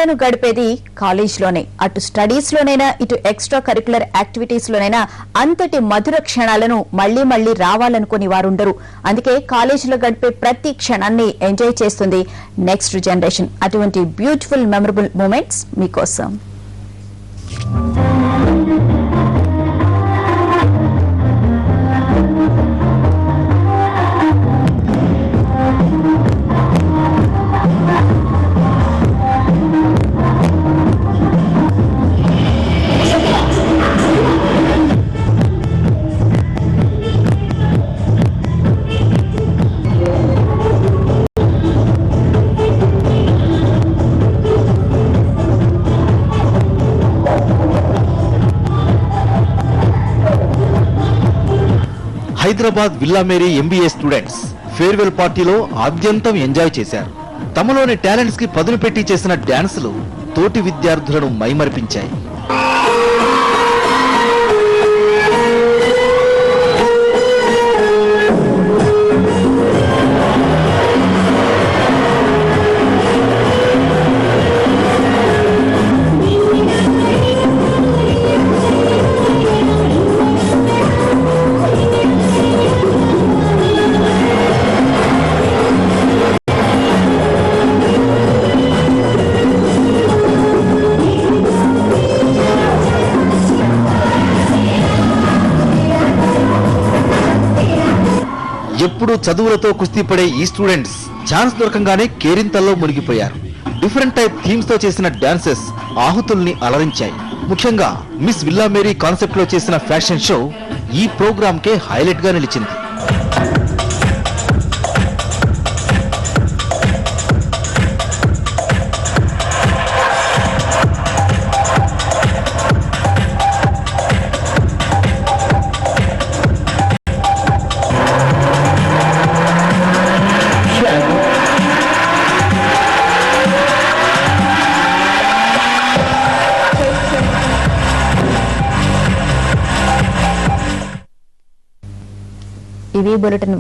క్షణాలను గడిపేది కాలేజీలోనే. అటు స్టడీస్ లోనైనా ఇటు ఎక్స్ట్రా కరిక్యులర్ యాక్టివిటీస్ లోనైనా అంతటి మధుర క్షణాలను మళ్లీ మళ్లీ రావాలనుకుని వారుండరు. అందుకే కాలేజీలో గడిపే ప్రతి క్షణాన్ని ఎంజాయ్ చేస్తుంది నెక్స్ట్ జనరేషన్. అటువంటి బ్యూటిఫుల్ మెమరబుల్ మూమెంట్స్ మీకోసం. Hyderabad Villa Marie MBA students farewell పార్టీలో ఆద్యంతం ఎంజాయ్ చేశారు. తమలోని టాలెంట్స్ కి పదును పెట్టి చేసిన డాన్సులు తోటి విద్యార్థులను మైమరిపించాయి. ఎప్పుడు చదువులతో కుస్తీ పడే ఈ స్టూడెంట్స్ ఛాన్స్ దొరకంగానే కేరింతల్లో మునిగిపోయారు. డిఫరెంట్ టైప్ థీమ్స్ తో చేసిన డాన్సెస్ ఆహుతుల్ని అలరించాయి. ముఖ్యంగా మిస్ విల్లా మేరీ కాన్సెప్ట్ లో చేసిన ఫ్యాషన్ షో ఈ ప్రోగ్రామ్ కే హైలైట్ గా నిలిచింది. ఇవి బులెటిన్